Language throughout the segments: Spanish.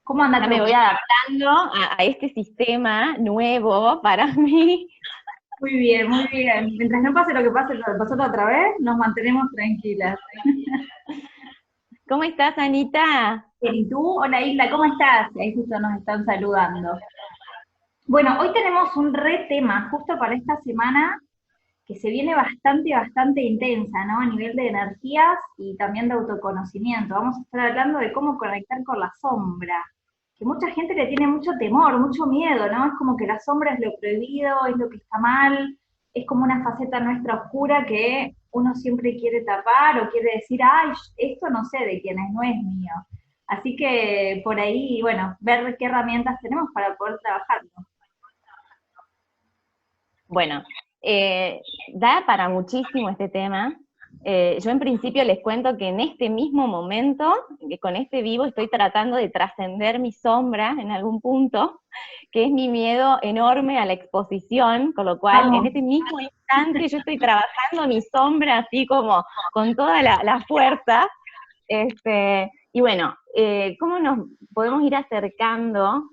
¿Cómo anda Ya todo? me voy adaptando a este sistema nuevo para mí. Muy bien, muy bien. Mientras no pase lo que pase, lo que pasó la otra vez, nos mantenemos tranquilas. ¿Cómo estás, Anita? Bien, ¿y tú? Hola Isla, ¿cómo estás? Ahí justo nos están saludando. Bueno, hoy tenemos un re tema justo para esta semana que se viene bastante intensa, ¿no? A nivel de energías y también de autoconocimiento. Vamos a estar hablando de cómo conectar con la sombra, que mucha gente le tiene mucho temor, mucho miedo, ¿no? Es como que la sombra es lo prohibido, es lo que está mal, es como una faceta nuestra oscura que uno siempre quiere tapar o quiere decir, ay, esto no sé de quién es, no es mío. Así que por ahí, bueno, ver qué herramientas tenemos para poder trabajarlo. Bueno, da para muchísimo este tema. Yo en principio les cuento que en este mismo momento, que con este vivo, estoy tratando de trascender mi sombra en algún punto, que es mi miedo enorme a la exposición, con lo cual en Vamos, este mismo instante yo estoy trabajando mi sombra así como con toda la fuerza. Y bueno, ¿cómo nos podemos ir acercando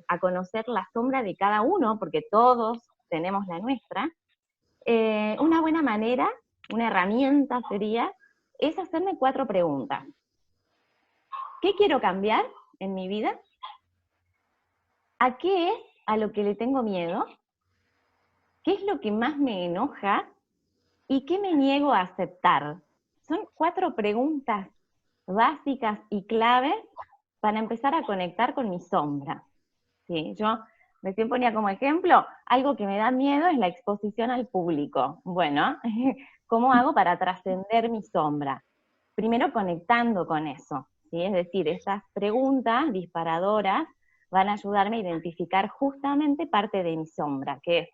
a conocer la sombra de cada uno? Porque todos tenemos la nuestra. Una buena manera, una herramienta sería, es hacerme 4 preguntas. ¿Qué quiero cambiar en mi vida? ¿A qué es a lo que le tengo miedo? ¿Qué es lo que más me enoja? ¿Y qué me niego a aceptar? Son 4 preguntas básicas y claves para empezar a conectar con mi sombra. ¿Sí? Yo recién ponía como ejemplo, algo que me da miedo es la exposición al público. Bueno, ¿cómo hago para trascender mi sombra? Primero conectando con eso, ¿sí? Es decir, estas preguntas disparadoras van a ayudarme a identificar justamente parte de mi sombra, que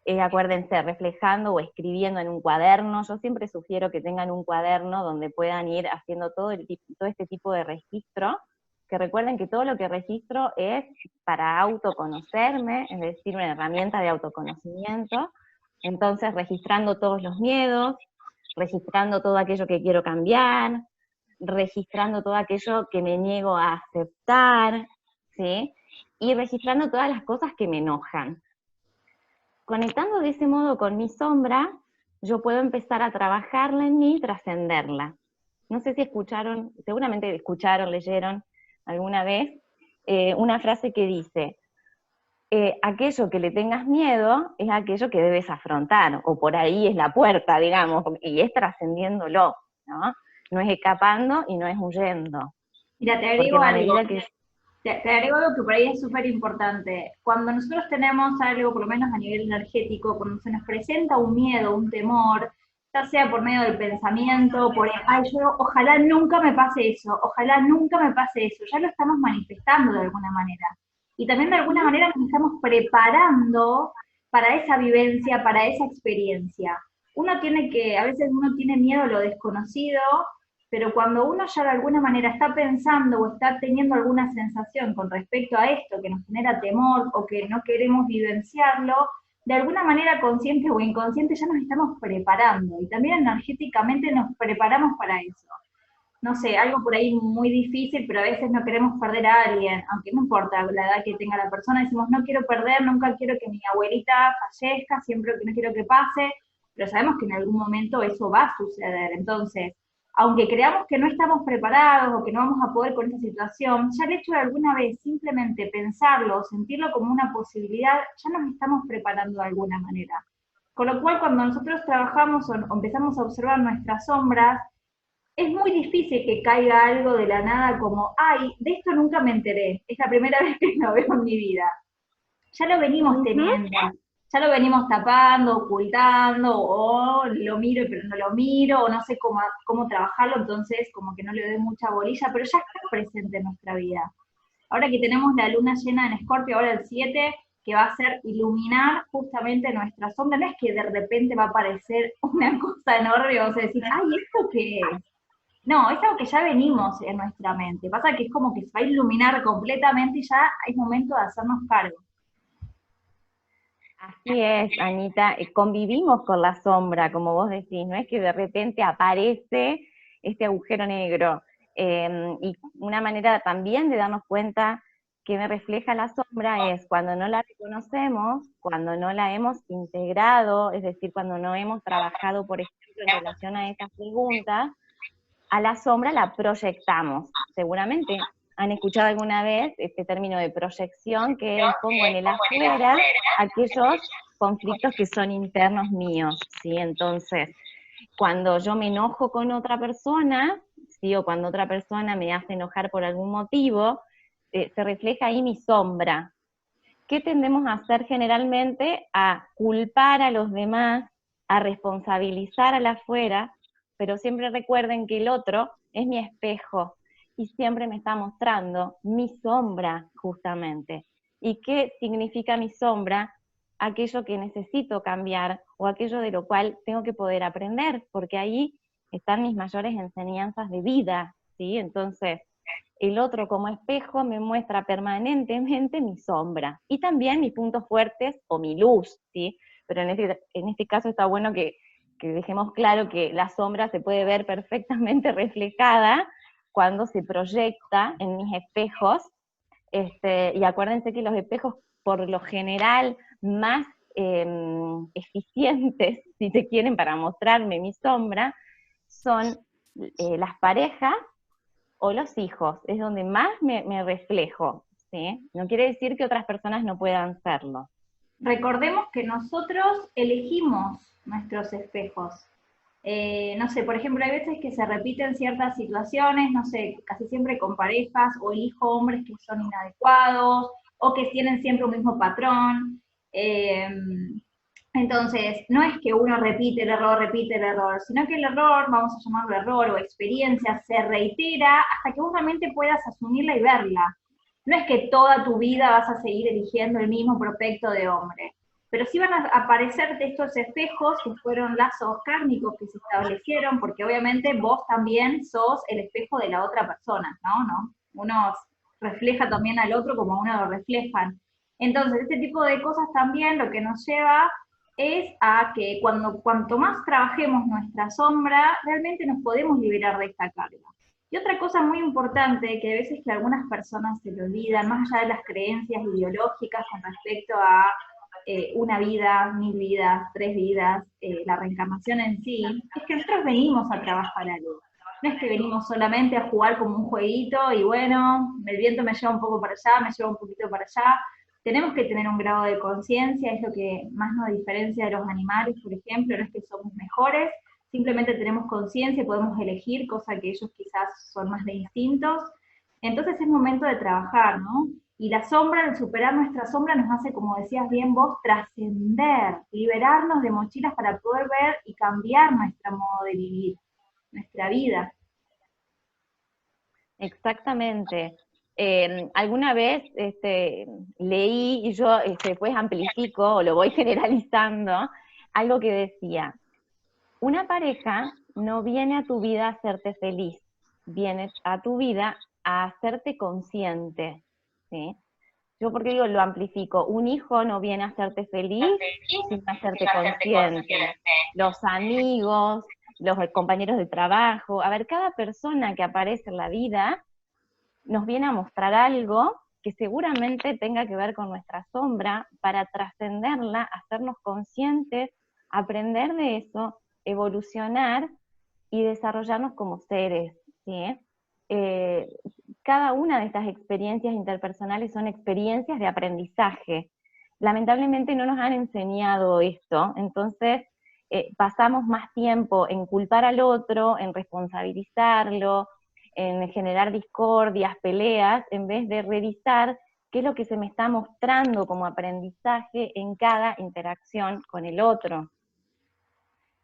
es acuérdense, reflejando o escribiendo en un cuaderno. Yo siempre sugiero que tengan un cuaderno donde puedan ir haciendo todo este tipo de registro, que recuerden que todo lo que registro es para autoconocerme, es decir, una herramienta de autoconocimiento. Entonces, registrando todos los miedos, registrando todo aquello que quiero cambiar, registrando todo aquello que me niego a aceptar, ¿sí? Y registrando todas las cosas que me enojan. Conectando de ese modo con mi sombra, yo puedo empezar a trabajarla en mí y trascenderla. No sé si escucharon, seguramente escucharon, leyeron alguna vez una frase que dice, aquello que le tengas miedo es aquello que debes afrontar, o por ahí es la puerta, digamos, y es trascendiéndolo, ¿no? No es escapando y no es huyendo, mira, te porque agrego en la algo. medida que... Te agrego algo que por ahí es súper importante. Cuando nosotros tenemos algo, por lo menos a nivel energético, cuando se nos presenta un miedo, un temor, ya sea por medio del pensamiento, por, ay, yo ojalá nunca me pase eso, ojalá nunca me pase eso, ya lo estamos manifestando de alguna manera. Y también de alguna manera nos estamos preparando para esa vivencia, para esa experiencia. Uno tiene que, a veces uno tiene miedo a lo desconocido, pero cuando uno ya de alguna manera está pensando o está teniendo alguna sensación con respecto a esto que nos genera temor o que no queremos vivenciarlo, de alguna manera consciente o inconsciente ya nos estamos preparando y también energéticamente nos preparamos para eso. No sé, algo por ahí muy difícil, pero a veces no queremos perder a alguien, aunque no importa la edad que tenga la persona, decimos no quiero perder, nunca quiero que mi abuelita fallezca, siempre que no quiero que pase, pero sabemos que en algún momento eso va a suceder. Entonces, aunque creamos que no estamos preparados o que no vamos a poder con esa situación, ya el hecho de alguna vez simplemente pensarlo o sentirlo como una posibilidad, ya nos estamos preparando de alguna manera. Con lo cual, cuando nosotros trabajamos o empezamos a observar nuestras sombras, es muy difícil que caiga algo de la nada como, ay, de esto nunca me enteré, es la primera vez que lo veo en mi vida. Ya lo venimos Ujú. teniendo, ya lo venimos tapando, ocultando, o lo miro pero no lo miro, o no sé cómo trabajarlo, entonces como que no le doy mucha bolilla, pero ya está presente en nuestra vida. Ahora que tenemos la luna llena en Escorpio, ahora el 7, que va a ser iluminar justamente nuestra sombra, no es que de repente va a aparecer una cosa enorme y vamos a decir, ay, ¿esto qué es? No, es algo que ya venimos en nuestra mente. Pasa que es como que se va a iluminar completamente y ya es momento de hacernos cargo. Así es, Anita, convivimos con la sombra, como vos decís, no es que de repente aparece este agujero negro. Y una manera también de darnos cuenta que me refleja la sombra es cuando no la reconocemos, cuando no la hemos integrado, es decir, cuando no hemos trabajado, por ejemplo, en relación a estas preguntas, a la sombra la proyectamos. Seguramente han escuchado alguna vez este término de proyección, que es pongo en el afuera aquellos conflictos que son internos míos, ¿sí? Entonces, cuando yo me enojo con otra persona, ¿sí? O cuando otra persona me hace enojar por algún motivo, se refleja ahí mi sombra. ¿Qué tendemos a hacer generalmente? A culpar a los demás, a responsabilizar al afuera, pero siempre recuerden que el otro es mi espejo y siempre me está mostrando mi sombra, justamente. ¿Y qué significa mi sombra? Aquello que necesito cambiar o aquello de lo cual tengo que poder aprender, porque ahí están mis mayores enseñanzas de vida, ¿sí? Entonces, el otro como espejo me muestra permanentemente mi sombra y también mis puntos fuertes o mi luz, ¿sí? Pero en este caso está bueno que dejemos claro que la sombra se puede ver perfectamente reflejada cuando se proyecta en mis espejos, y acuérdense que los espejos por lo general más eficientes, si se quieren, para mostrarme mi sombra, son las parejas o los hijos, es donde más me reflejo, ¿sí? No quiere decir que otras personas no puedan serlo. Recordemos que nosotros elegimos nuestros espejos. No sé, por ejemplo, hay veces que se repiten ciertas situaciones, no sé, casi siempre con parejas, o elijo hombres que son inadecuados, o que tienen siempre un mismo patrón. Eh, entonces, no es que uno repite el error, sino que el error, vamos a llamarlo error o experiencia, se reitera hasta que vos realmente puedas asumirla y verla. No es que toda tu vida vas a seguir eligiendo el mismo prospecto de hombre, pero sí van a aparecerte estos espejos que fueron lazos kármicos que se establecieron, porque obviamente vos también sos el espejo de la otra persona, ¿no? Uno refleja también al otro como uno lo reflejan. Entonces, este tipo de cosas también lo que nos lleva es a que cuanto más trabajemos nuestra sombra, realmente nos podemos liberar de esta carga. Y otra cosa muy importante, que a veces que algunas personas se le olvidan, más allá de las creencias ideológicas con respecto a una vida, 1000 vidas, 3 vidas, la reencarnación en sí, es que nosotros venimos a trabajar algo. No es que venimos solamente a jugar como un jueguito y bueno, el viento me lleva un poco para allá, me lleva un poquito para allá. Tenemos que tener un grado de conciencia, es lo que más nos diferencia de los animales, por ejemplo, no es que somos mejores, simplemente tenemos conciencia y podemos elegir, cosa que ellos quizás son más de instintos. Entonces es momento de trabajar, ¿no? Y la sombra, el superar nuestra sombra nos hace, como decías bien vos, trascender, liberarnos de mochilas para poder ver y cambiar nuestro modo de vivir, nuestra vida. Exactamente. Alguna vez leí, y yo después amplifico o lo voy generalizando, algo que decía, una pareja no viene a tu vida a hacerte feliz, viene a tu vida a hacerte consciente, ¿sí? Yo porque digo, lo amplifico, un hijo no viene a hacerte feliz, sino a hacerte consciente. Los amigos, los compañeros de trabajo, a ver, cada persona que aparece en la vida nos viene a mostrar algo que seguramente tenga que ver con nuestra sombra para trascenderla, hacernos conscientes, aprender de eso, evolucionar y desarrollarnos como seres, ¿sí? Eh, Cada una de estas experiencias interpersonales son experiencias de aprendizaje. Lamentablemente no nos han enseñado esto, entonces pasamos más tiempo en culpar al otro, en responsabilizarlo, en generar discordias, peleas, en vez de revisar qué es lo que se me está mostrando como aprendizaje en cada interacción con el otro.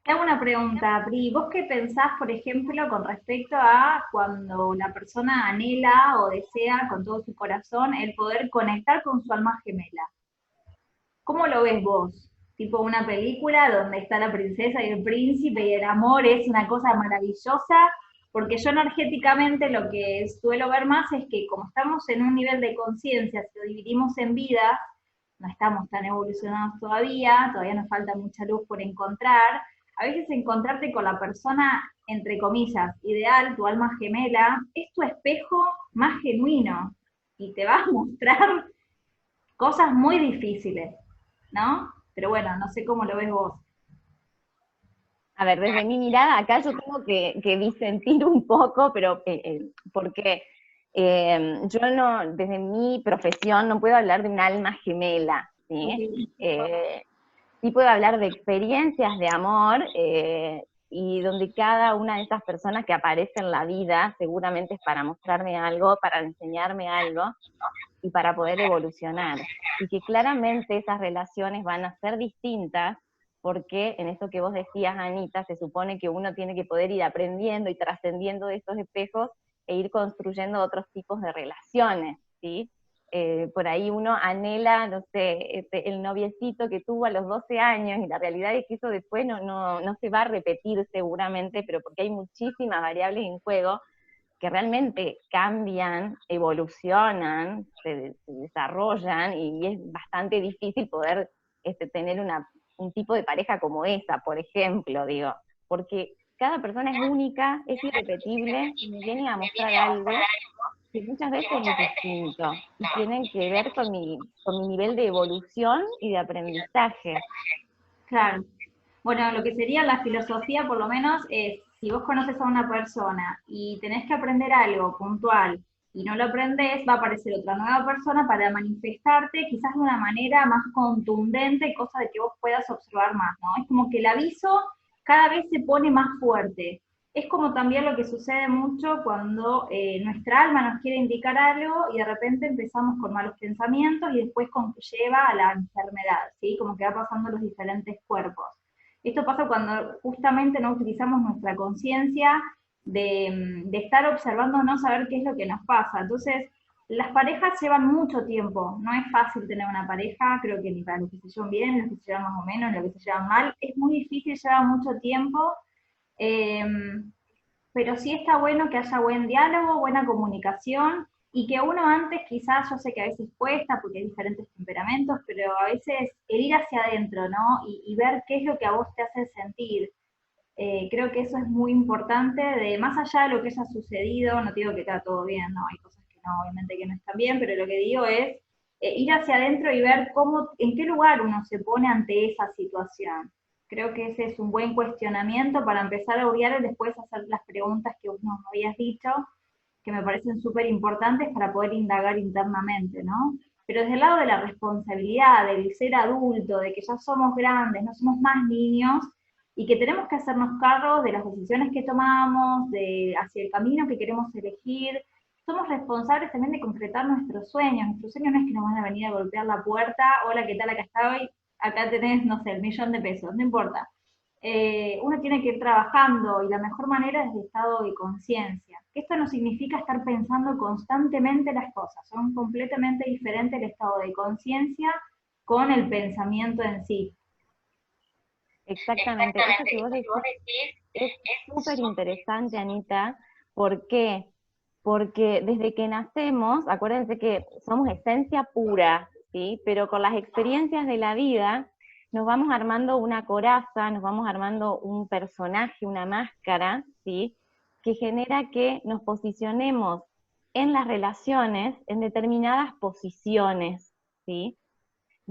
Te hago una pregunta, Pri. ¿Vos qué pensás, por ejemplo, con respecto a cuando la persona anhela o desea con todo su corazón el poder conectar con su alma gemela? ¿Cómo lo ves vos? Tipo una película donde está la princesa y el príncipe y el amor es una cosa maravillosa, porque yo energéticamente lo que suelo ver más es que como estamos en un nivel de conciencia, si lo dividimos en vidas, no estamos tan evolucionados todavía nos falta mucha luz por encontrar, a veces encontrarte con la persona, entre comillas, ideal, tu alma gemela, es tu espejo más genuino y te va a mostrar cosas muy difíciles, ¿no? Pero bueno, no sé cómo lo ves vos. A ver, desde mi mirada, acá yo tengo que disentir un poco, pero porque yo no, desde mi profesión no puedo hablar de un alma gemela, ¿sí? Ok. Sí puedo hablar de experiencias de amor, y donde cada una de esas personas que aparece en la vida seguramente es para mostrarme algo, para enseñarme algo, y para poder evolucionar. Y que claramente esas relaciones van a ser distintas, porque en esto que vos decías, Anita, se supone que uno tiene que poder ir aprendiendo y trascendiendo de estos espejos e ir construyendo otros tipos de relaciones, ¿sí? Por ahí uno anhela, no sé, el noviecito que tuvo a los 12 años, y la realidad es que eso después no se va a repetir seguramente, pero porque hay muchísimas variables en juego, que realmente cambian, evolucionan, se desarrollan, y es bastante difícil poder tener un tipo de pareja como esa, por ejemplo, digo, porque cada persona es única, es irrepetible, y me viene a mostrar algo que muchas veces es distinto, y tienen que ver con mi nivel de evolución y de aprendizaje. Claro. Bueno, lo que sería la filosofía, por lo menos, es si vos conoces a una persona y tenés que aprender algo puntual y no lo aprendés, va a aparecer otra nueva persona para manifestarte quizás de una manera más contundente, cosa de que vos puedas observar más, ¿no? Es como que el aviso cada vez se pone más fuerte. Es como también lo que sucede mucho cuando nuestra alma nos quiere indicar algo y de repente empezamos con malos pensamientos y después lleva a la enfermedad, ¿sí? Como que va pasando los diferentes cuerpos. Esto pasa cuando justamente no utilizamos nuestra conciencia de estar observando, no saber qué es lo que nos pasa. Entonces, las parejas llevan mucho tiempo, no es fácil tener una pareja, creo que ni para los que se llevan bien, los que se llevan más o menos, los que se llevan mal, es muy difícil, lleva mucho tiempo, eh, pero sí está bueno que haya buen diálogo, buena comunicación, y que uno antes quizás, yo sé que a veces cuesta porque hay diferentes temperamentos, pero a veces el ir hacia adentro, ¿no? Y ver qué es lo que a vos te hace sentir. Creo que eso es muy importante, de más allá de lo que haya sucedido, no digo que está todo bien, no, hay cosas que no, obviamente que no están bien, pero lo que digo es ir hacia adentro y ver cómo, en qué lugar uno se pone ante esa situación. Creo que ese es un buen cuestionamiento para empezar a obviar y después hacer las preguntas que vos nos habías dicho, que me parecen súper importantes para poder indagar internamente, ¿no? Pero desde el lado de la responsabilidad, del ser adulto, de que ya somos grandes, no somos más niños, y que tenemos que hacernos cargo de las decisiones que tomamos, de hacia el camino que queremos elegir. Somos responsables también de concretar nuestros sueños. Nuestros sueños no es que nos van a venir a golpear la puerta, hola, ¿qué tal? Acá estoy, acá tenés, no sé, el 1.000.000 de pesos, no importa. Uno tiene que ir trabajando y la mejor manera es el estado de conciencia. Esto no significa estar pensando constantemente las cosas, son completamente diferentes el estado de conciencia con el pensamiento en sí. Exactamente, eso que vos decís es súper interesante, Anita. ¿Por qué? Porque desde que nacemos, acuérdense que somos esencia pura, ¿sí? Pero con las experiencias de la vida nos vamos armando una coraza, nos vamos armando un personaje, una máscara, ¿sí? Que genera que nos posicionemos en las relaciones en determinadas posiciones, ¿sí?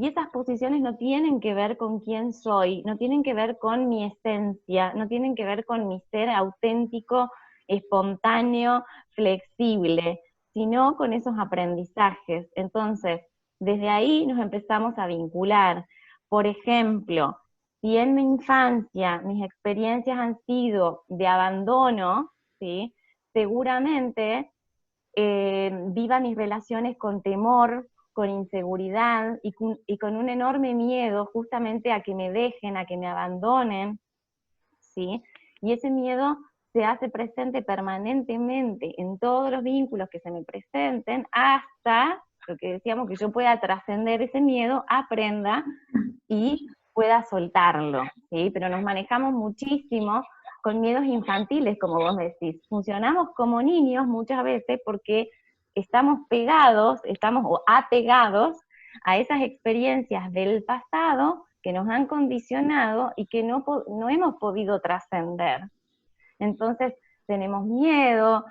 Y esas posiciones no tienen que ver con quién soy, no tienen que ver con mi esencia, no tienen que ver con mi ser auténtico, espontáneo, flexible, sino con esos aprendizajes. Entonces, desde ahí nos empezamos a vincular. Por ejemplo, si en mi infancia mis experiencias han sido de abandono, ¿sí? Seguramente viva mis relaciones con temor, con inseguridad y con un enorme miedo justamente a que me dejen, a que me abandonen, ¿sí? Y ese miedo se hace presente permanentemente en todos los vínculos que se me presenten, hasta lo que decíamos, que yo pueda trascender ese miedo, aprenda y pueda soltarlo, ¿sí? Pero nos manejamos muchísimo con miedos infantiles, como vos decís. Funcionamos como niños muchas veces porque estamos pegados, estamos o apegados a esas experiencias del pasado que nos han condicionado y que no hemos podido trascender. Entonces, tenemos miedo,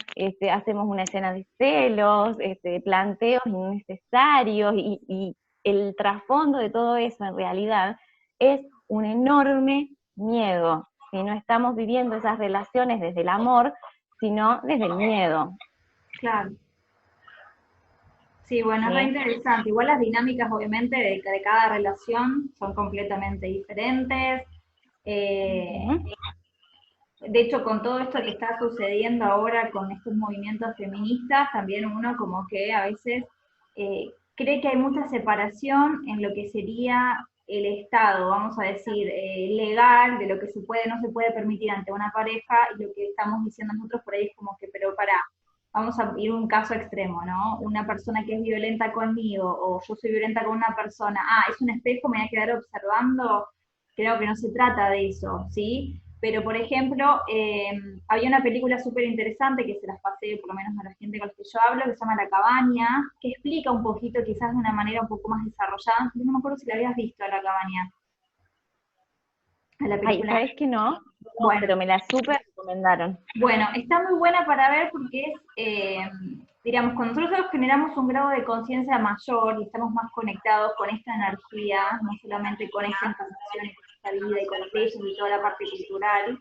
hacemos una escena de celos, planteos innecesarios, y el trasfondo de todo eso en realidad es un enorme miedo, si no estamos viviendo esas relaciones desde el amor, sino desde el miedo. Claro. Sí, bueno, es re ¿Sí? interesante. Igual las dinámicas, obviamente, de cada relación son completamente diferentes. Eh, de hecho, con todo esto que está sucediendo ahora con estos movimientos feministas, también uno como que a veces cree que hay mucha separación en lo que sería el Estado, vamos a decir, legal, de lo que se puede o no se puede permitir ante una pareja, y lo que estamos diciendo nosotros por ahí es como que, pero para, vamos a ir a un caso extremo, ¿no? Una persona que es violenta conmigo, o yo soy violenta con una persona, es un espejo, me voy a quedar observando. Creo que no se trata de eso, ¿sí? Pero, por ejemplo, había una película súper interesante que se las pasé, por lo menos a la gente con la que yo hablo, que se llama La Cabaña, que explica un poquito, quizás de una manera un poco más desarrollada. Yo no me acuerdo si la habías visto a La Cabaña, a la Ay, película. ¿sabes que no? Bueno, Pero me la súper recomendaron. bueno, está muy buena para ver porque es, digamos, cuando nosotros generamos un grado de conciencia mayor y estamos más conectados con esta energía, no solamente con esta encarnación y con esta vida y con las leyes y toda la parte cultural,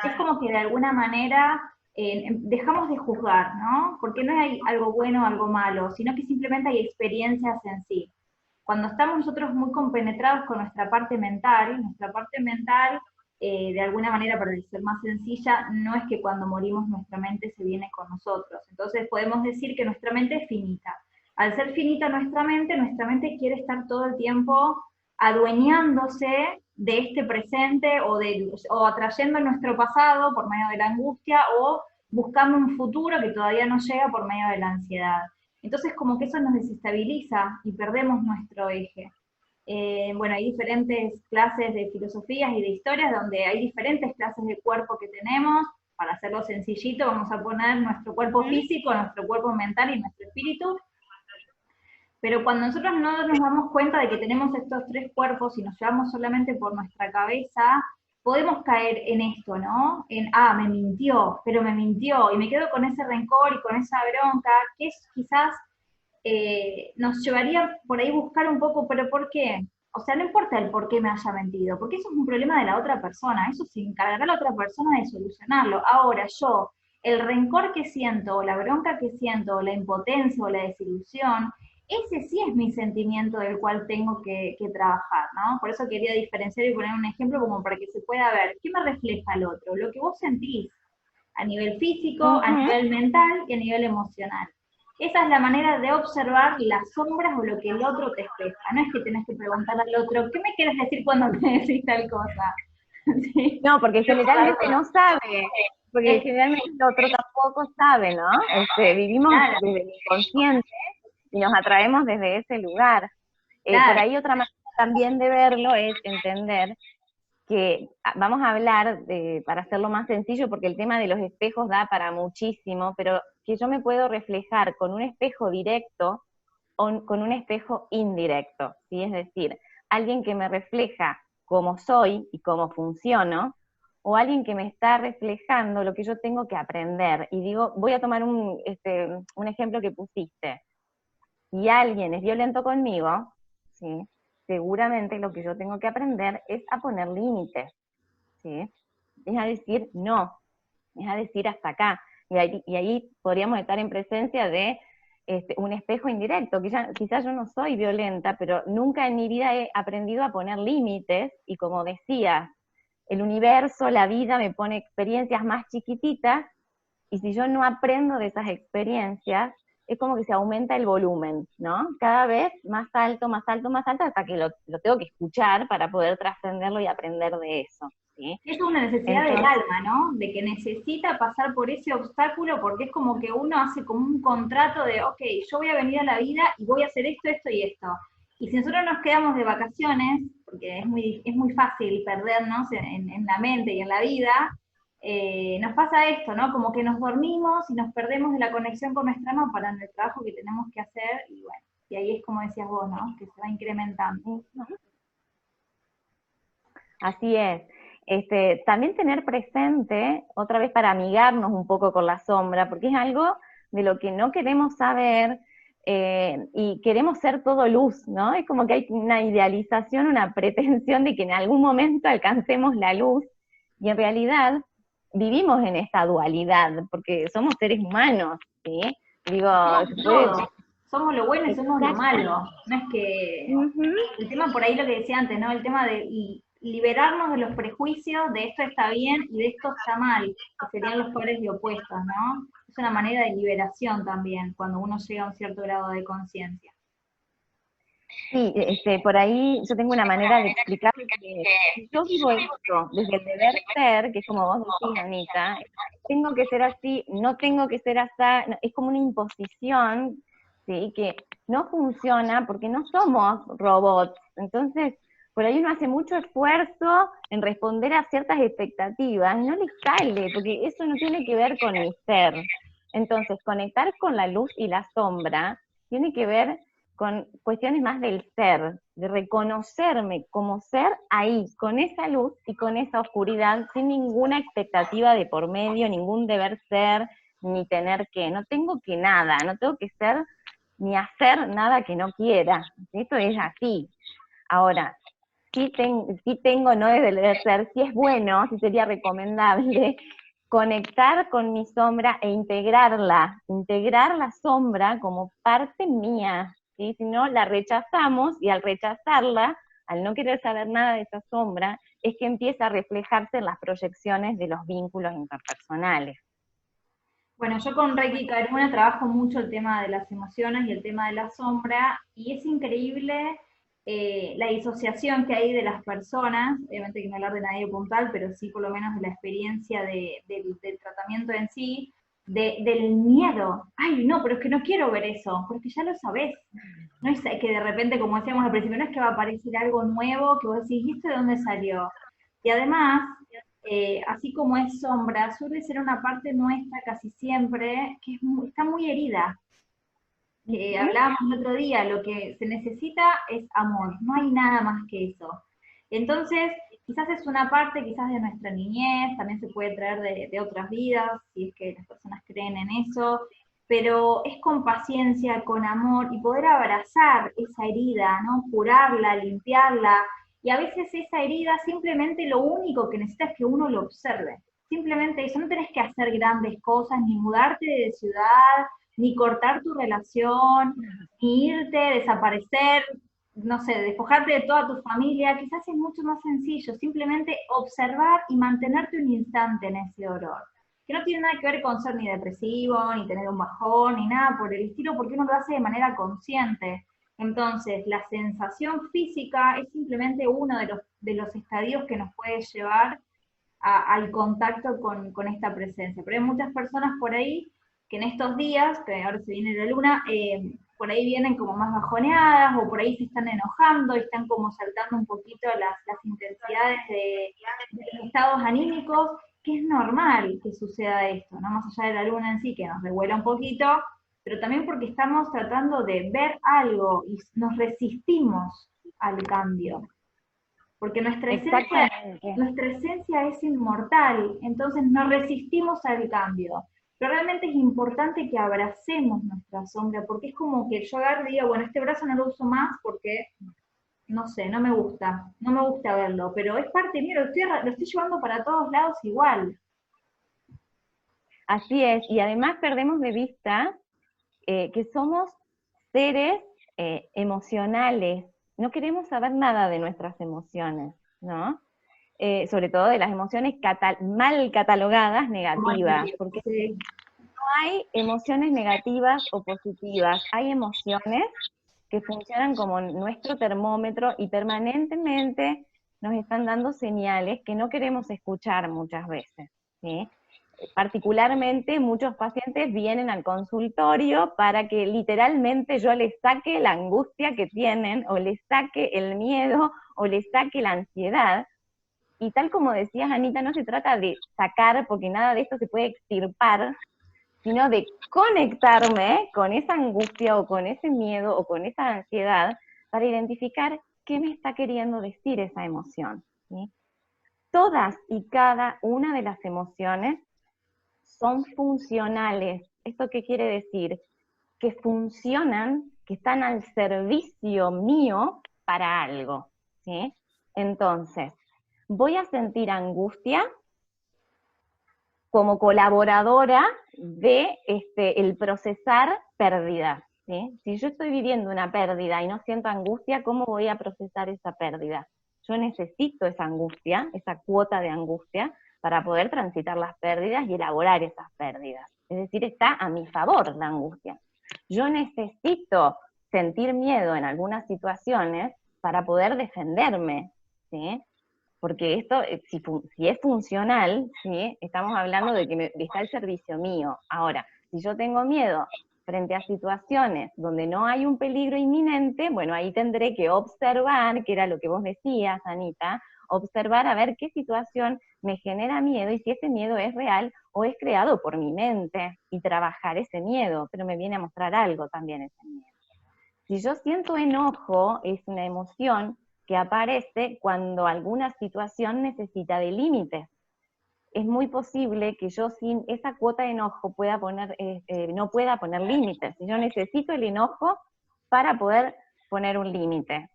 es como que de alguna manera dejamos de juzgar, ¿no? Porque no hay algo bueno o algo malo, sino que simplemente hay experiencias en sí. Cuando estamos nosotros muy compenetrados con nuestra parte mental, de alguna manera, para ser más sencilla, no es que cuando morimos nuestra mente se viene con nosotros. Entonces podemos decir que nuestra mente es finita. Al ser finita nuestra mente quiere estar todo el tiempo adueñándose de este presente o atrayendo nuestro pasado por medio de la angustia o buscando un futuro que todavía no llega por medio de la ansiedad. Entonces como que eso nos desestabiliza y perdemos nuestro eje. Bueno, hay diferentes clases de filosofías y de historias donde hay diferentes clases de cuerpo que tenemos. Para hacerlo sencillito, vamos a poner nuestro cuerpo físico, nuestro cuerpo mental y nuestro espíritu. Pero cuando nosotros no nos damos cuenta de que tenemos estos tres cuerpos y nos llevamos solamente por nuestra cabeza, podemos caer en esto, ¿no? Me mintió, pero me mintió, y me quedo con ese rencor y con esa bronca, que es quizás nos llevaría por ahí buscar un poco, pero ¿por qué? O sea, no importa el por qué me haya mentido, porque eso es un problema de la otra persona, eso se encargará la otra persona de solucionarlo. Ahora yo, el rencor que siento, o la bronca que siento, o la impotencia, o la desilusión, ese sí es mi sentimiento del cual tengo que trabajar, ¿no? Por eso quería diferenciar y poner un ejemplo como para que se pueda ver qué me refleja el otro, lo que vos sentís a nivel físico, a nivel mental y a nivel emocional. Esa es la manera de observar las sombras o lo que el otro te expresa. No es que tenés que preguntarle al otro, ¿qué me quieres decir cuando me decís tal cosa? ¿Sí? No, porque generalmente no sabe, porque Es, generalmente el otro tampoco sabe, ¿no? Vivimos claro, desde el inconsciente y nos atraemos desde ese lugar. Por claro. ahí otra manera también de verlo es entender que vamos a hablar, para hacerlo más sencillo, porque el tema de los espejos da para muchísimo, pero que yo me puedo reflejar con un espejo directo o con un espejo indirecto, ¿sí? Es decir, alguien que me refleja cómo soy y cómo funciono, o alguien que me está reflejando lo que yo tengo que aprender. Y digo, voy a tomar un ejemplo que pusiste. Si alguien es violento conmigo, ¿sí? Seguramente lo que yo tengo que aprender es a poner límites, ¿sí? Es a decir no, es a decir hasta acá. Y ahí podríamos estar en presencia de un espejo indirecto, que quizás yo no soy violenta, pero nunca en mi vida he aprendido a poner límites, y como decías, el universo, la vida me pone experiencias más chiquititas, y si yo no aprendo de esas experiencias, es como que se aumenta el volumen, ¿no? Cada vez más alto, más alto, más alto, hasta que lo tengo que escuchar para poder trascenderlo y aprender de eso, ¿sí? Eso es una necesidad del Entonces, alma, ¿no? De que necesita pasar por ese obstáculo porque es como que uno hace como un contrato de, ok, yo voy a venir a la vida y voy a hacer esto, esto y esto. Y si nosotros nos quedamos de vacaciones, porque es muy fácil perdernos en la mente y en la vida, nos pasa esto, ¿no? Como que nos dormimos y nos perdemos de la conexión con nuestra alma para el trabajo que tenemos que hacer, y bueno, y ahí es como decías vos, ¿no? Que se va incrementando. Así es. También tener presente, otra vez para amigarnos un poco con la sombra, porque es algo de lo que no queremos saber, y queremos ser todo luz, ¿no? Es como que hay una idealización, una pretensión de que en algún momento alcancemos la luz, y en realidad vivimos en esta dualidad, porque somos seres humanos, ¿sí? Digo, Somos se puede... todo, somos lo bueno y somos lo Exacto. malo. No es que Ujú. el tema por ahí lo que decía antes, ¿no? El tema de liberarnos de los prejuicios de esto está bien y de esto está mal, que serían los pares de opuestos, ¿no? Es una manera de liberación también, cuando uno llega a un cierto grado de conciencia. Sí, por ahí yo tengo una manera de explicar que si yo vivo esto desde el deber ser, que es como vos decís, Anita, tengo que ser así, no tengo que ser así, no, es como una imposición, ¿sí? Que no funciona porque no somos robots. Entonces, por ahí uno hace mucho esfuerzo en responder a ciertas expectativas, no les sale, porque eso no tiene que ver con mi ser. Entonces, conectar con la luz y la sombra tiene que ver con cuestiones más del ser, de reconocerme como ser ahí, con esa luz y con esa oscuridad, sin ninguna expectativa de por medio, ningún deber ser, ni tener que, no tengo que nada, no tengo que ser ni hacer nada que no quiera. Esto es así. Ahora, sí tengo, no desde el deber ser, sí es bueno, sí sería recomendable conectar con mi sombra e integrarla, integrar la sombra como parte mía, ¿sí? Si no, la rechazamos, y al rechazarla, al no querer saber nada de esa sombra, es que empieza a reflejarse en las proyecciones de los vínculos interpersonales. Bueno, yo con Reiki Karuna trabajo mucho el tema de las emociones y el tema de la sombra, y es increíble la disociación que hay de las personas, obviamente que no hablar de nadie puntual, pero sí por lo menos de la experiencia del tratamiento en sí, del miedo. Ay, no, pero es que no quiero ver eso, porque ya lo sabés. No es que de repente, como decíamos al principio, no es que va a aparecer algo nuevo que vos decís, ¿y esto de dónde salió? Y además, así como es sombra, suele ser una parte nuestra casi siempre que está muy herida. Que Ujú. hablábamos el otro día, lo que se necesita es amor, no hay nada más que eso. Entonces, quizás es una parte quizás de nuestra niñez, también se puede traer de otras vidas, si es que las personas creen en eso, pero es con paciencia, con amor y poder abrazar esa herida, ¿no? Curarla, limpiarla, y a veces esa herida simplemente lo único que necesita es que uno lo observe. Simplemente eso, no tenés que hacer grandes cosas, ni mudarte de ciudad, ni cortar tu relación, ni irte, desaparecer, no sé, despojarte de toda tu familia, quizás es mucho más sencillo, simplemente observar y mantenerte un instante en ese dolor, que no tiene nada que ver con ser ni depresivo, ni tener un bajón, ni nada por el estilo, porque uno lo hace de manera consciente. Entonces, la sensación física es simplemente uno de los estadios que nos puede llevar al contacto con esta presencia. Pero hay muchas personas por ahí que en estos días, que ahora se viene la luna, por ahí vienen como más bajoneadas o por ahí se están enojando y están como saltando un poquito las intensidades de los estados anímicos, que es normal que suceda esto, ¿no? Más allá de la luna en sí, que nos revuela un poquito, pero también porque estamos tratando de ver algo y nos resistimos al cambio porque Exactamente. nuestra esencia es inmortal, entonces no resistimos al cambio. Pero realmente es importante que abracemos nuestra sombra, porque es como que yo agarro y diga, bueno, este brazo no lo uso más porque, no sé, no me gusta verlo, pero es parte mío, lo estoy llevando para todos lados igual. Así es, y además perdemos de vista que somos seres emocionales, no queremos saber nada de nuestras emociones, ¿no? Sobre todo de las emociones mal catalogadas negativas, porque Sí. no hay emociones negativas o positivas, hay emociones que funcionan como nuestro termómetro y permanentemente nos están dando señales que no queremos escuchar muchas veces, ¿sí? Particularmente muchos pacientes vienen al consultorio para que literalmente yo les saque la angustia que tienen, o les saque el miedo, o les saque la ansiedad. Y tal como decías, Anita, no se trata de sacar, porque nada de esto se puede extirpar, sino de conectarme con esa angustia o con ese miedo o con esa ansiedad para identificar qué me está queriendo decir esa emoción, ¿sí? todas y cada una de las emociones son funcionales. ¿Esto qué quiere decir? Que funcionan, que están al servicio mío para algo, ¿sí? Entonces, voy a sentir angustia como colaboradora de el procesar pérdidas, ¿sí? Si yo estoy viviendo una pérdida y no siento angustia, ¿cómo voy a procesar esa pérdida? Yo necesito esa angustia, esa cuota de angustia, para poder transitar las pérdidas y elaborar esas pérdidas. Es decir, está a mi favor la angustia. Yo necesito sentir miedo en algunas situaciones para poder defenderme, ¿sí? Porque esto, si es funcional, ¿sí? Estamos hablando de que está al servicio mío. Ahora, si yo tengo miedo frente a situaciones donde no hay un peligro inminente, bueno, ahí tendré que observar, que era lo que vos decías, Anita, observar a ver qué situación me genera miedo y si ese miedo es real o es creado por mi mente, y trabajar ese miedo, pero me viene a mostrar algo también ese miedo. Si yo siento enojo, es una emoción que aparece cuando alguna situación necesita de límites. Es muy posible que yo sin esa cuota de enojo no pueda poner límites. Yo necesito el enojo para poder poner un límite.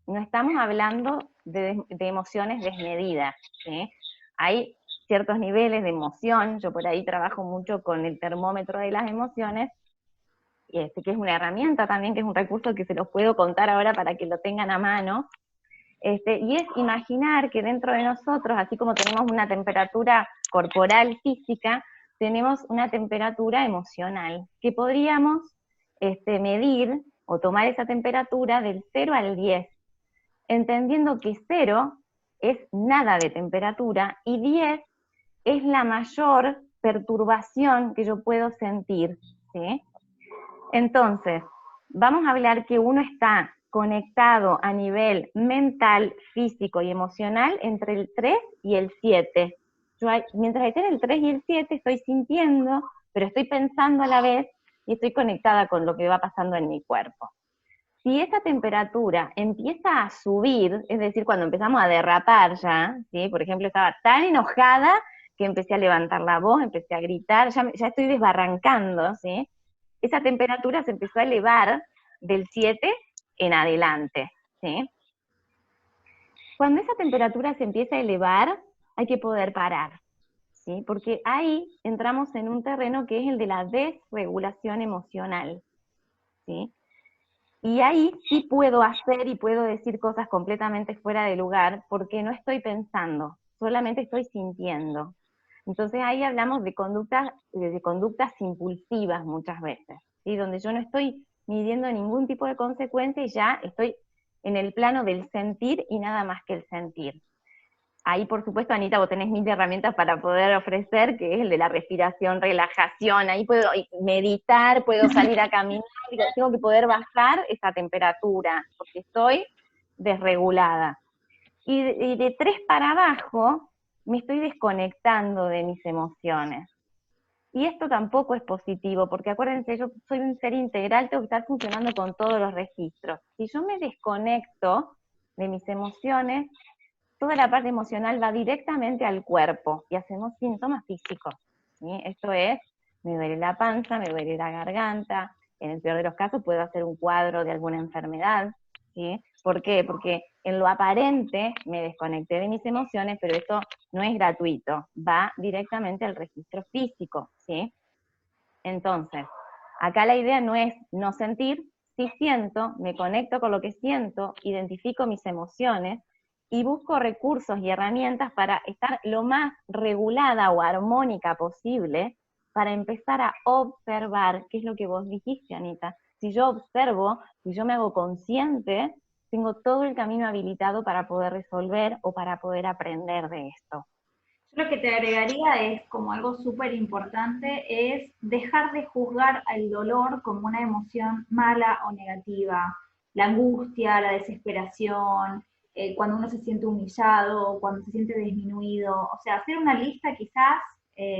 No estamos hablando de emociones desmedidas, ¿sí? Hay ciertos niveles de emoción, yo por ahí trabajo mucho con el termómetro de las emociones, que es una herramienta también, que es un recurso que se los puedo contar ahora para que lo tengan a mano, y es imaginar que dentro de nosotros, así como tenemos una temperatura corporal física, tenemos una temperatura emocional, que podríamos medir o tomar esa temperatura del 0 al 10, entendiendo que 0 es nada de temperatura y 10 es la mayor perturbación que yo puedo sentir, ¿sí? Entonces, vamos a hablar que uno está conectado a nivel mental, físico y emocional entre el 3 y el 7. Mientras esté en el 3 y el 7 estoy sintiendo, pero estoy pensando a la vez y estoy conectada con lo que va pasando en mi cuerpo. Si esa temperatura empieza a subir, es decir, cuando empezamos a derrapar ya, ¿sí? Por ejemplo, estaba tan enojada que empecé a levantar la voz, empecé a gritar, ya estoy desbarrancando, ¿sí? Esa temperatura se empezó a elevar del 7 en adelante, ¿sí? Cuando esa temperatura se empieza a elevar, hay que poder parar, ¿sí? Porque ahí entramos en un terreno que es el de la desregulación emocional, ¿sí? Y ahí sí puedo hacer y puedo decir cosas completamente fuera de lugar, porque no estoy pensando, solamente estoy sintiendo. Entonces ahí hablamos de conductas impulsivas muchas veces, ¿sí? Donde yo no estoy midiendo ningún tipo de consecuencia y ya estoy en el plano del sentir y nada más que el sentir. Ahí, por supuesto, Anita, vos tenés mil herramientas para poder ofrecer, que es el de la respiración, relajación. Ahí puedo meditar, puedo salir a caminar, tengo que poder bajar esa temperatura, porque estoy desregulada. Y de 3 para abajo, me estoy desconectando de mis emociones. Y esto tampoco es positivo, porque acuérdense, yo soy un ser integral, tengo que estar funcionando con todos los registros. Si yo me desconecto de mis emociones, toda la parte emocional va directamente al cuerpo y hacemos síntomas físicos, ¿sí? Esto es, me duele la panza, me duele la garganta, en el peor de los casos puedo hacer un cuadro de alguna enfermedad, ¿sí? ¿Por qué? Porque en lo aparente me desconecté de mis emociones, pero esto no es gratuito, va directamente al registro físico, ¿sí? Entonces, acá la idea no es no sentir, sí siento, me conecto con lo que siento, identifico mis emociones, y busco recursos y herramientas para estar lo más regulada o armónica posible, para empezar a observar, qué es lo que vos dijiste, Anita. Si yo observo, si yo me hago consciente, tengo todo el camino habilitado para poder resolver o para poder aprender de esto. Yo lo que te agregaría es, como algo súper importante, es dejar de juzgar al dolor como una emoción mala o negativa. La angustia, la desesperación, cuando uno se siente humillado, cuando se siente disminuido. O sea, hacer una lista quizás,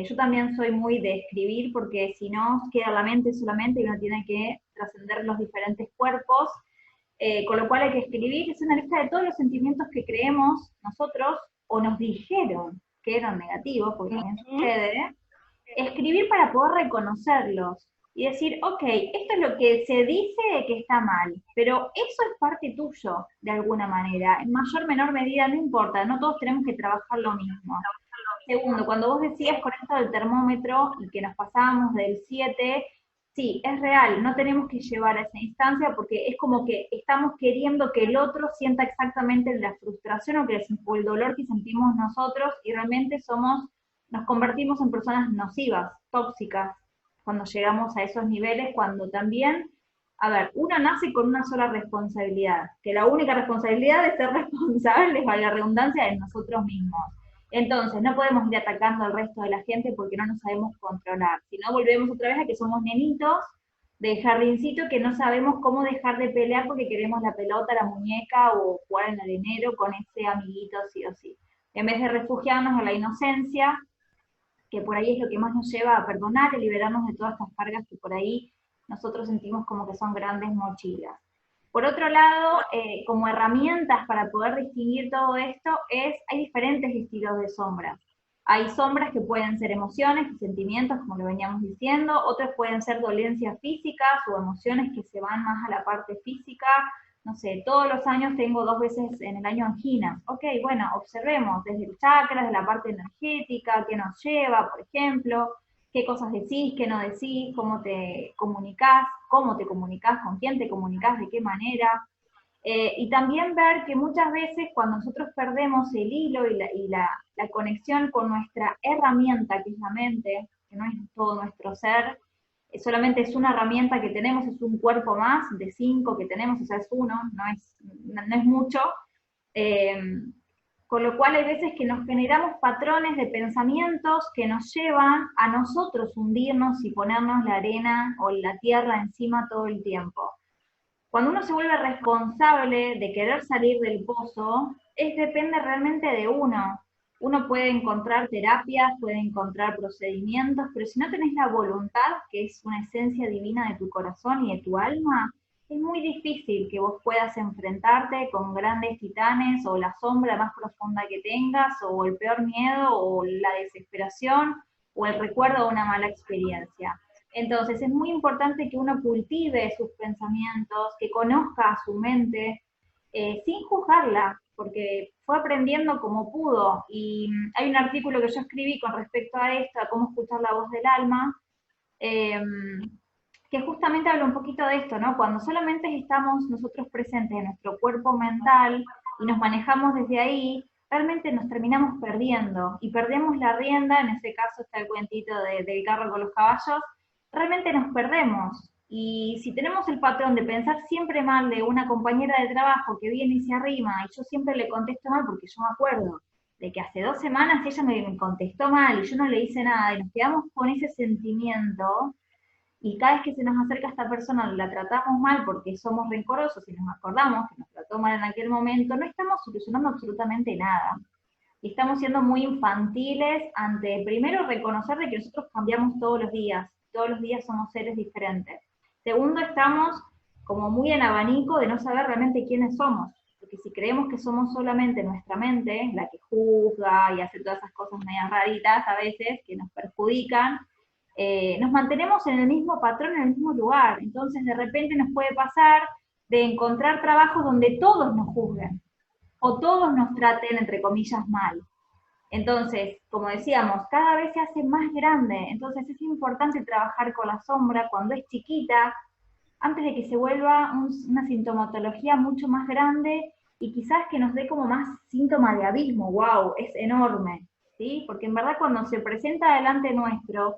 yo también soy muy de escribir, porque si no queda la mente solamente y uno tiene que trascender los diferentes cuerpos. Con lo cual hay que escribir, es una lista de todos los sentimientos que creemos nosotros o nos dijeron que eran negativos, porque también sucede, escribir para poder reconocerlos y decir, ok, esto es lo que se dice que está mal, pero eso es parte tuyo, de alguna manera, en mayor o menor medida, no importa, no todos tenemos que trabajar lo mismo. Segundo, cuando vos decías con esto del termómetro y que nos pasábamos del 7, sí, es real, no tenemos que llevar a esa instancia porque es como que estamos queriendo que el otro sienta exactamente la frustración o el dolor que sentimos nosotros y realmente nos convertimos en personas nocivas, tóxicas, cuando llegamos a esos niveles, cuando también, a ver, uno nace con una sola responsabilidad, que la única responsabilidad es ser responsables, valga la redundancia, de nosotros mismos. Entonces, no podemos ir atacando al resto de la gente porque no nos sabemos controlar. Si no, volvemos otra vez a que somos nenitos de jardincito que no sabemos cómo dejar de pelear porque queremos la pelota, la muñeca o jugar en el arenero con ese amiguito sí o sí. En vez de refugiarnos en la inocencia, que por ahí es lo que más nos lleva a perdonar y liberarnos de todas estas cargas que por ahí nosotros sentimos como que son grandes mochilas. Por otro lado, como herramientas para poder distinguir todo esto, hay diferentes estilos de sombras. Hay sombras que pueden ser emociones y sentimientos, como lo veníamos diciendo, otras pueden ser dolencias físicas o emociones que se van más a la parte física. No sé, todos los años tengo 2 veces en el año anginas. Ok, bueno, observemos desde el chakra, desde la parte energética, qué nos lleva, por ejemplo, qué cosas decís, qué no decís, cómo te comunicás, con quién te comunicás, de qué manera. Y también ver que muchas veces cuando nosotros perdemos el hilo y la conexión con nuestra herramienta, que es la mente, que no es todo nuestro ser, solamente es una herramienta que tenemos, es un cuerpo más de 5 que tenemos, o sea, es uno, no es mucho. Eh, con lo cual hay veces que nos generamos patrones de pensamientos que nos llevan a nosotros hundirnos y ponernos la arena o la tierra encima todo el tiempo. Cuando uno se vuelve responsable de querer salir del pozo, depende realmente de uno. Uno puede encontrar terapias, puede encontrar procedimientos, pero si no tenés la voluntad, que es una esencia divina de tu corazón y de tu alma, es muy difícil que vos puedas enfrentarte con grandes titanes o la sombra más profunda que tengas, o el peor miedo, o la desesperación, o el recuerdo de una mala experiencia. Entonces es muy importante que uno cultive sus pensamientos, que conozca a su mente, sin juzgarla, porque fue aprendiendo como pudo. Y hay un artículo que yo escribí con respecto a esto, a cómo escuchar la voz del alma, eh, que justamente habla un poquito de esto, ¿no? Cuando solamente estamos nosotros presentes en nuestro cuerpo mental y nos manejamos desde ahí, realmente nos terminamos perdiendo y perdemos la rienda, en ese caso está el cuentito del carro con los caballos, realmente nos perdemos. Y si tenemos el patrón de pensar siempre mal de una compañera de trabajo que viene y se arrima y yo siempre le contesto mal porque yo me acuerdo de que hace 2 semanas ella me contestó mal y yo no le hice nada y nos quedamos con ese sentimiento, y cada vez que se nos acerca esta persona la tratamos mal porque somos rencorosos y nos acordamos que nos trató mal en aquel momento, no estamos solucionando absolutamente nada. Y estamos siendo muy infantiles ante, primero, reconocer de que nosotros cambiamos todos los días somos seres diferentes. Segundo, estamos como muy en abanico de no saber realmente quiénes somos, porque si creemos que somos solamente nuestra mente, la que juzga y hace todas esas cosas medias raritas a veces, que nos perjudican, nos mantenemos en el mismo patrón, en el mismo lugar. Entonces de repente nos puede pasar de encontrar trabajos donde todos nos juzguen o todos nos traten, entre comillas, mal. Entonces, como decíamos, cada vez se hace más grande, entonces es importante trabajar con la sombra cuando es chiquita, antes de que se vuelva una sintomatología mucho más grande y quizás que nos dé como más síntoma de abismo, wow, es enorme, ¿sí? Porque en verdad cuando se presenta delante nuestro,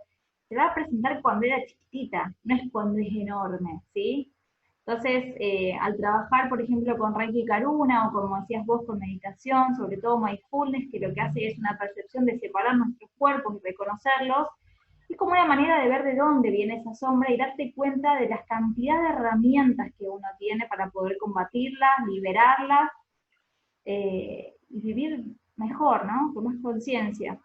se va a presentar cuando era chiquitita, no es cuando es enorme, ¿sí? Entonces, al trabajar, por ejemplo, con Reiki Karuna o como decías vos, con meditación, sobre todo mindfulness, que lo que hace es una percepción de separar nuestros cuerpos y reconocerlos, es como una manera de ver de dónde viene esa sombra y darte cuenta de las cantidad de herramientas que uno tiene para poder combatirlas, liberarlas y vivir mejor, ¿no? Con más conciencia.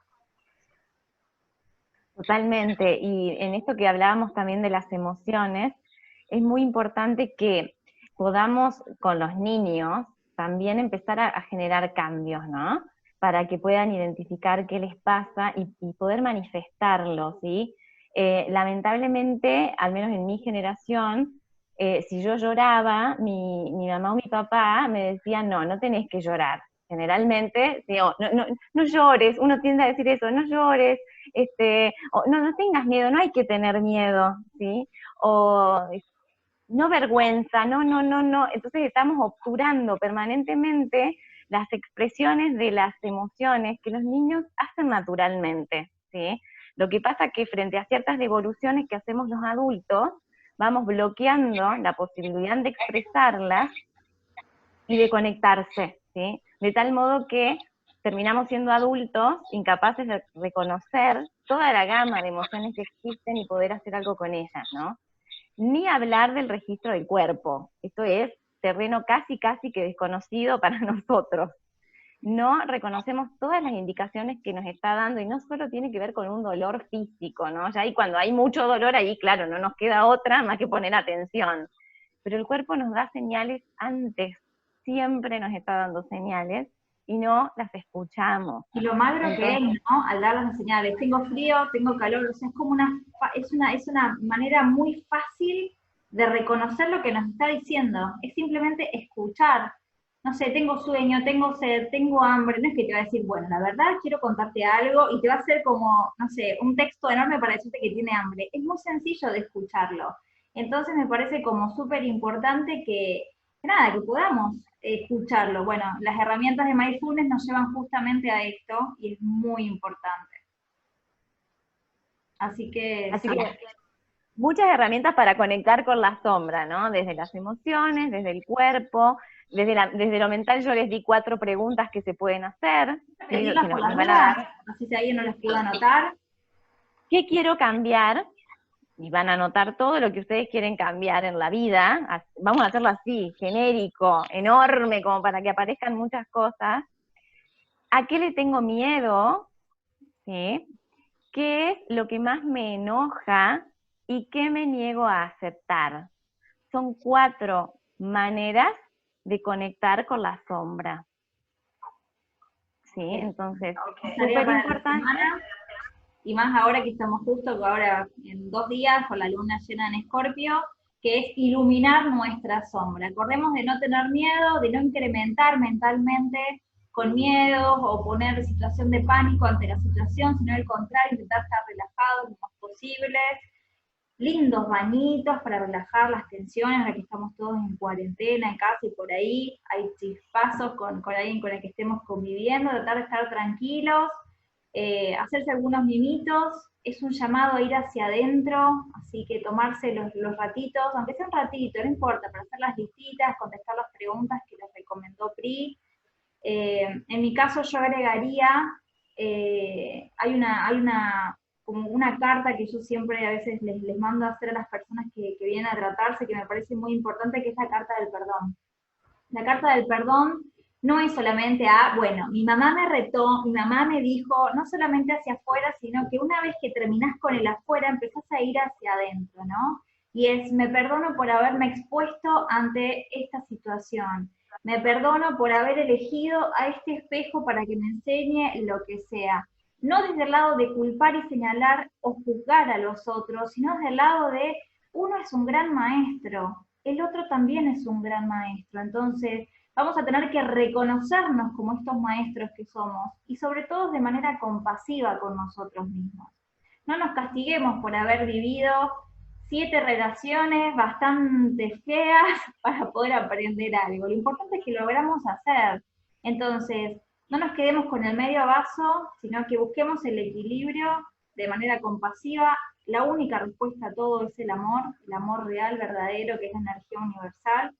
Totalmente, y en esto que hablábamos también de las emociones, es muy importante que podamos con los niños también empezar a generar cambios, ¿no? para que puedan identificar qué les pasa y poder manifestarlo, ¿sí? Lamentablemente, al menos en mi generación, si yo lloraba, mi mamá o mi papá me decían, no, no tenés que llorar. Generalmente, digo, no llores, uno tiende a decir eso, no llores, o, no tengas miedo, no hay que tener miedo, ¿sí? O no vergüenza, no. Entonces estamos obturando permanentemente las expresiones de las emociones que los niños hacen naturalmente, ¿sí? Lo que pasa que frente a ciertas devoluciones que hacemos los adultos, vamos bloqueando la posibilidad de expresarlas y de conectarse, ¿sí? De tal modo que terminamos siendo adultos incapaces de reconocer toda la gama de emociones que existen y poder hacer algo con ellas, ¿no? Ni hablar del registro del cuerpo. Esto es terreno casi que desconocido para nosotros. No reconocemos todas las indicaciones que nos está dando, y no solo tiene que ver con un dolor físico, ¿no? Ya ahí cuando hay mucho dolor, ahí claro, no nos queda otra más que poner atención. Pero el cuerpo nos da señales antes, siempre nos está dando señales, y no las escuchamos. Y lo magro que es, Entonces, ¿no? Al dar las señales, tengo frío, tengo calor, o sea, es como es una manera muy fácil de reconocer lo que nos está diciendo. Es simplemente escuchar. No sé, tengo sueño, tengo sed, tengo hambre, no es que te va a decir, bueno, la verdad quiero contarte algo, y te va a hacer como, no sé, un texto enorme para decirte que tiene hambre. Es muy sencillo de escucharlo. Entonces me parece como súper importante que nada, que podamos escucharlo. Bueno, las herramientas de Mindfulness nos llevan justamente a esto y es muy importante. Así que así sí. que muchas herramientas para conectar con la sombra, ¿no? Desde las emociones, desde el cuerpo, desde lo mental yo les di 4 preguntas que se pueden hacer, ¿sí? Repetirlas Que por nos las van a dudas, dar, así si alguien no las pudo anotar. ¿qué quiero cambiar? Y van a anotar todo lo que ustedes quieren cambiar en la vida. Vamos a hacerlo así, genérico, enorme, como para que aparezcan muchas cosas. ¿A qué le tengo miedo? ¿Sí? ¿Qué es lo que más me enoja y qué me niego a aceptar? Son 4 maneras de conectar con la sombra. ¿Sí? Entonces, Tarea súper para la importante. semana, y más ahora que estamos justo ahora en 2 días con la luna llena en Escorpio, que es iluminar nuestra sombra. Acordemos de no tener miedo, de no incrementar mentalmente con miedos o poner situación de pánico ante la situación, sino al contrario, intentar estar relajados lo más posible. Lindos bañitos para relajar las tensiones, ahora que estamos todos en cuarentena, en casa y por ahí hay chispazos con alguien con el que estemos conviviendo, tratar de estar tranquilos, hacerse algunos mimitos, es un llamado a ir hacia adentro, así que tomarse los ratitos, aunque sea un ratito, no importa, para hacer las listitas, contestar las preguntas que les recomendó Pri. En mi caso yo agregaría, hay una, como una carta que yo siempre a veces les mando a hacer a las personas que vienen a tratarse, que me parece muy importante, que es la carta del perdón. La carta del perdón no es solamente bueno, mi mamá me retó, mi mamá me dijo, no solamente hacia afuera, sino que una vez que terminás con el afuera, empezás a ir hacia adentro, ¿no? Y es, me perdono por haberme expuesto ante esta situación. Me perdono por haber elegido a este espejo para que me enseñe lo que sea. No desde el lado de culpar y señalar o juzgar a los otros, sino desde el lado de uno es un gran maestro, el otro también es un gran maestro. Entonces, vamos a tener que reconocernos como estos maestros que somos y sobre todo de manera compasiva con nosotros mismos. No nos castiguemos por haber vivido 7 relaciones bastante feas para poder aprender algo. Lo importante es que logramos hacer. Entonces, no nos quedemos con el medio vaso, sino que busquemos el equilibrio de manera compasiva. La única respuesta a todo es el amor real, verdadero, que es la energía universal.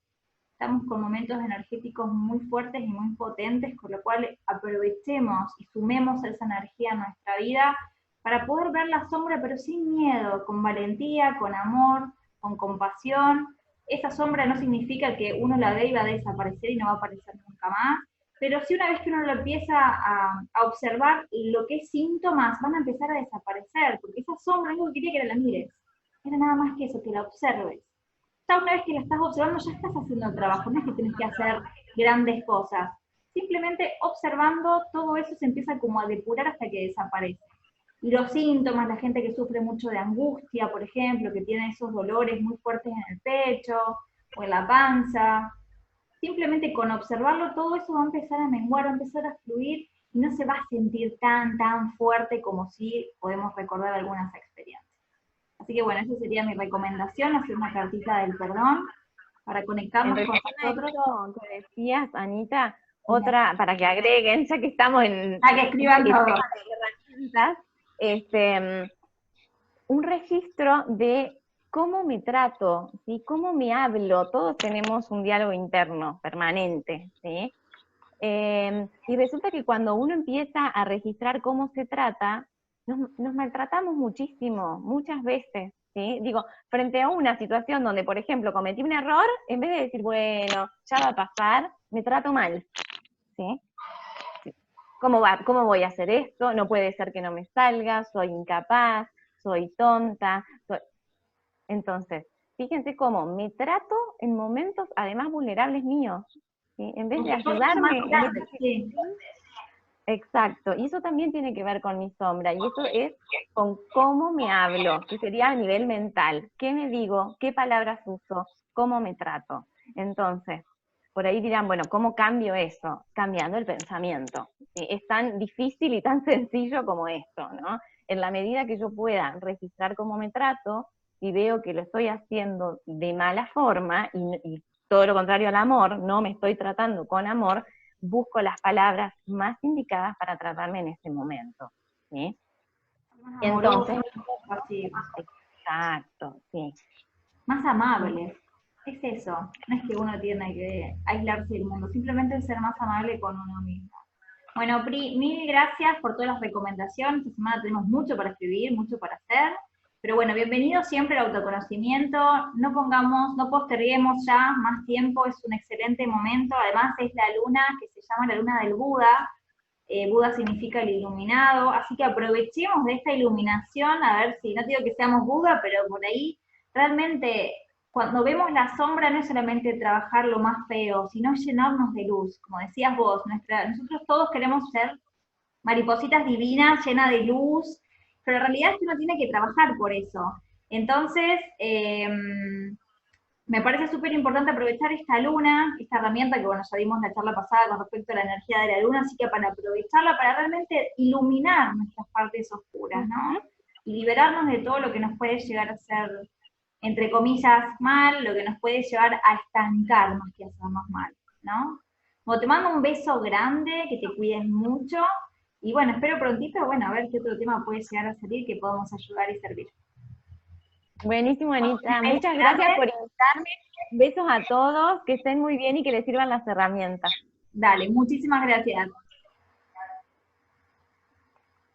Estamos con momentos energéticos muy fuertes y muy potentes, con lo cual aprovechemos y sumemos esa energía a nuestra vida para poder ver la sombra, pero sin miedo, con valentía, con amor, con compasión. Esa sombra no significa que uno la ve y va a desaparecer y no va a aparecer nunca más, pero sí una vez que uno lo empieza a observar, lo que es síntomas van a empezar a desaparecer, porque esa sombra, algo que quería que la mires, era nada más que eso, que la observes. Ya una vez que la estás observando, ya estás haciendo el trabajo, no es que tienes que hacer grandes cosas. simplemente observando todo eso se empieza como a depurar hasta que desaparece. Y los síntomas, la gente que sufre mucho de angustia, por ejemplo, que tiene esos dolores muy fuertes en el pecho o en la panza, simplemente con observarlo todo eso va a empezar a menguar, va a empezar a fluir y no se va a sentir tan fuerte como si podemos recordar algunas experiencias. Así que bueno, esa sería mi recomendación, hacer una cartita del perdón para conectarnos con nosotros. Esto que decías, Anita, otra, para que agreguen, ya que estamos en que escriban todo. Herramientas, un registro de cómo me trato, ¿sí? Cómo me hablo. Todos tenemos un diálogo interno permanente, ¿sí? Y resulta que cuando uno empieza a registrar cómo se trata, nos maltratamos muchísimo, muchas veces, ¿sí? Digo, frente a una situación donde, por ejemplo, cometí un error, en vez de decir, bueno, ya va a pasar, me trato mal, ¿sí? ¿Cómo voy a hacer esto? No puede ser que no me salga, soy incapaz, soy tonta. Entonces, fíjense cómo me trato en momentos además vulnerables míos, ¿sí? En vez de ayudarme. Sí. Exacto, y eso también tiene que ver con mi sombra, y eso es con cómo me hablo, que sería a nivel mental. ¿Qué me digo? ¿Qué palabras uso? ¿Cómo me trato? Entonces, por ahí dirán, bueno, ¿cómo cambio eso? Cambiando el pensamiento. ¿Sí? Es tan difícil y tan sencillo como esto, ¿no? En la medida que yo pueda registrar cómo me trato, y veo que lo estoy haciendo de mala forma, y todo lo contrario al amor, no me estoy tratando con amor, busco las palabras más indicadas para tratarme en ese momento, ¿sí? Entonces, exacto, sí. Más amable, es eso, no es que uno tiene que aislarse del mundo, simplemente es ser más amable con uno mismo. Bueno, Pri, mil gracias por todas las recomendaciones, esta semana tenemos mucho para escribir, mucho para hacer, pero bueno, bienvenido siempre al autoconocimiento, no posterguemos ya más tiempo, es un excelente momento, además es la luna que se llama la luna del Buda, Buda significa el iluminado, así que aprovechemos de esta iluminación, a ver si, no digo que seamos Buda, pero por ahí realmente cuando vemos la sombra no es solamente trabajar lo más feo, sino llenarnos de luz, como decías vos, nosotros todos queremos ser maripositas divinas, llenas de luz, pero en realidad es que uno tiene que trabajar por eso. Entonces, me parece súper importante aprovechar esta luna, esta herramienta que, bueno, ya vimos la charla pasada con respecto a la energía de la luna, así que para aprovecharla, para realmente iluminar nuestras partes oscuras, ¿no? Y liberarnos de todo lo que nos puede llegar a ser, entre comillas, mal, lo que nos puede llevar a estancar más que a hacernos mal, ¿no? Bueno, te mando un beso grande, que te cuides mucho, y bueno, espero prontito, bueno, a ver qué otro tema puede llegar a salir que podamos ayudar y servir. Buenísimo, Anita. Muchas gracias por invitarme. Besos a todos, que estén muy bien y que les sirvan las herramientas. Dale, muchísimas gracias.